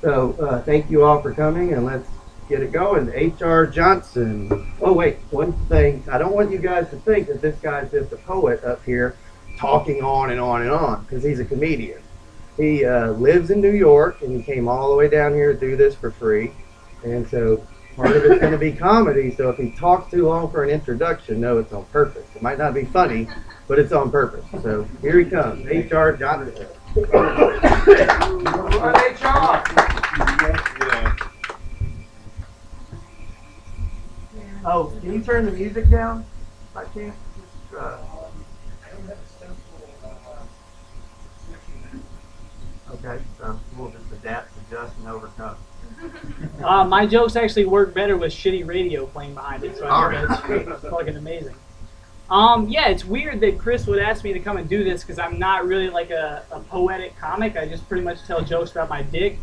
So thank you all for coming, and let's get it going. H.R. Johnson. Oh wait, one thing. I don't want you guys to think that this guy's just a poet up here talking on and on and on, because he's a comedian. He lives in New York, and he came all the way down here to do this for free. And so part of it's going to be comedy. So if he talks too long for an introduction, no, it's on purpose. It might not be funny, but it's on purpose. So here he comes, H.R. Johnson. HR. Oh, can you turn the music down? I can't. Okay, so we'll just adapt, adjust, and overcome. My jokes actually work better with shitty radio playing behind it, so I think that's fucking amazing. Yeah, it's weird that Chris would ask me to come and do this because I'm not really like a poetic comic. I just pretty much tell jokes about my dick.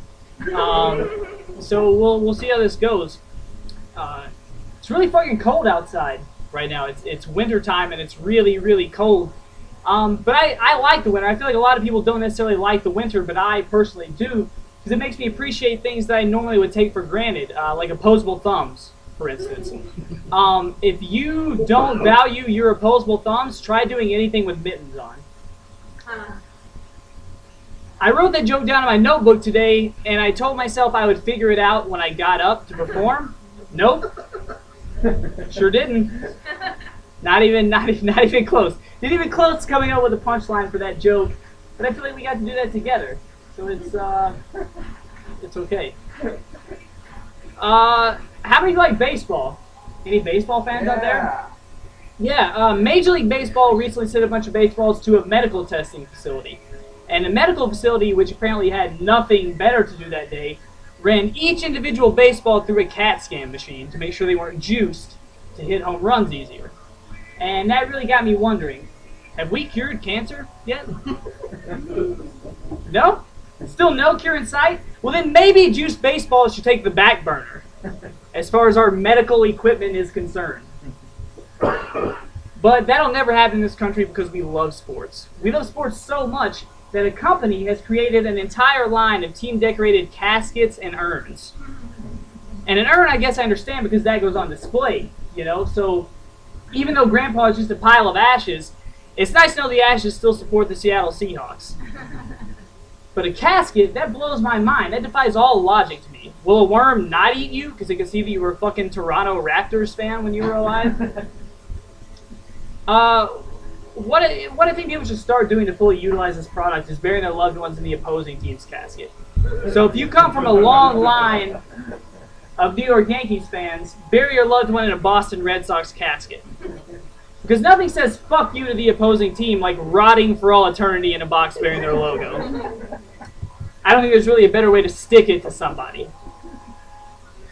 So we'll see how this goes. It's really fucking cold outside right now. It's winter time and it's really, really cold. But I like the winter. I feel like a lot of people don't necessarily like the winter, but I personally do because it makes me appreciate things that I normally would take for granted, like opposable thumbs, for instance. If you don't value your opposable thumbs, try doing anything with mittens on. I wrote that joke down in my notebook today, and I told myself I would figure it out when I got up to perform. Nope. Sure didn't. Not even close. Didn't even close coming up with a punchline for that joke, but I feel like we got to do that together. So it's okay. How many like baseball? Any baseball fans out there? Yeah, Major League Baseball recently sent a bunch of baseballs to a medical testing facility. And the medical facility, which apparently had nothing better to do that day, ran each individual baseball through a CAT scan machine to make sure they weren't juiced to hit home runs easier. And that really got me wondering, have we cured cancer yet? No? Still no cure in sight? Well then maybe juiced baseballs should take the back burner as far as our medical equipment is concerned. But that'll never happen in this country because we love sports. We love sports so much that a company has created an entire line of team-decorated caskets and urns. And an urn, I guess I understand because that goes on display, you know? So even though Grandpa is just a pile of ashes, it's nice to know the ashes still support the Seattle Seahawks. But a casket, that blows my mind. That defies all logic to me. Will a worm not eat you because it can see that you were a fucking Toronto Raptors fan when you were alive? What I think people should start doing to fully utilize this product is burying their loved ones in the opposing team's casket. So if you come from a long line of New York Yankees fans, bury your loved one in a Boston Red Sox casket. Because nothing says fuck you to the opposing team like rotting for all eternity in a box bearing their logo. I don't think there's really a better way to stick it to somebody.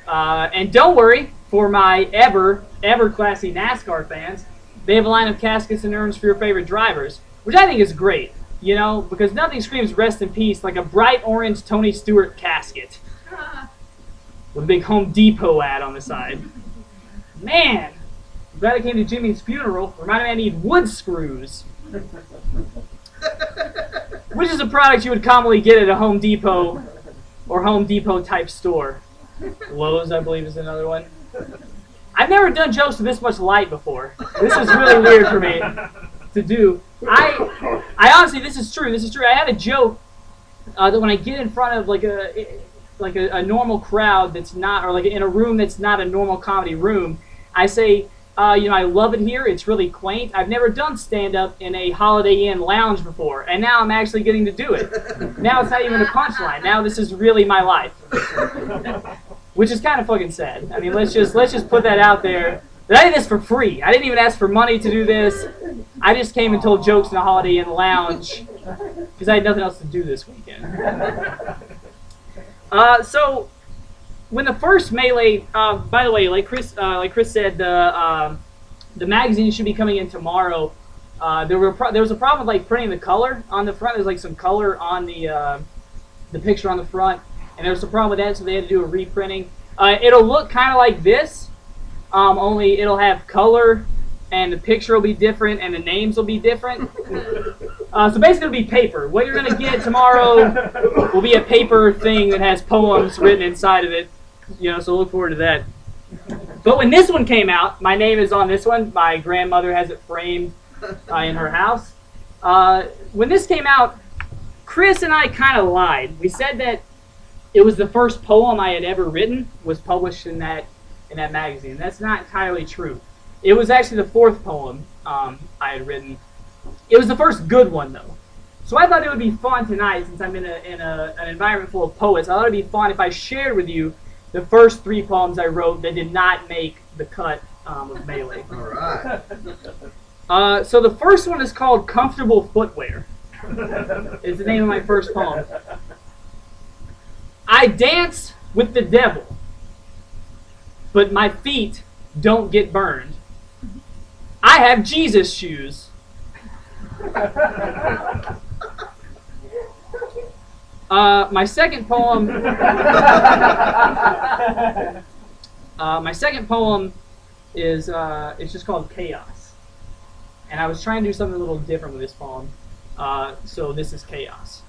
And don't worry, for my ever classy NASCAR fans, they have a line of caskets and urns for your favorite drivers, which I think is great, you know, because nothing screams rest in peace like a bright orange Tony Stewart casket with a big Home Depot ad on the side. Man, I'm glad I came to Jimmy's funeral. Reminded me I need wood screws. Which is a product you would commonly get at a Home Depot or Home Depot type store. Lowe's, I believe, is another one. I've never done jokes with this much light before. This is really weird for me to do. I honestly, this is true. I have a joke that when I get in front of like a normal crowd that's not, or like in a room that's not a normal comedy room, I say, you know, I love it here. It's really quaint. I've never done stand-up in a Holiday Inn lounge before, and now I'm actually getting to do it. Now it's not even a punchline. Now this is really my life. Which is kind of fucking sad. I mean, let's just put that out there. But I did this for free. I didn't even ask for money to do this. I just came and told jokes in a Holiday Inn lounge because I had nothing else to do this weekend. So when the first Melee, by the way, like Chris said, the magazine should be coming in tomorrow. There was a problem with like printing the color on the front. There's like some color on the picture on the front. And there was a problem with that, so they had to do a reprinting. It'll look kind of like this, only it'll have color, and the picture will be different, and the names will be different. So basically, it'll be paper. What you're gonna get tomorrow will be a paper thing that has poems written inside of it. So look forward to that. But when this one came out, my name is on this one. My grandmother has it framed in her house. When this came out, Chris and I kind of lied. We said that it was the first poem I had ever written was published in that magazine. That's not entirely true. It was actually the fourth poem I had written. It was the first good one, though. So I thought it would be fun tonight, since I'm in an environment full of poets. I thought it would be fun if I shared with you the first 3 poems I wrote that did not make the cut of Melee. All right. So the first one is called Comfortable Footwear. It's the name of my first poem. I dance with the devil, but my feet don't get burned. I have Jesus shoes. My second poem. Is it's just called Chaos, and I was trying to do something a little different with this poem. So this is Chaos.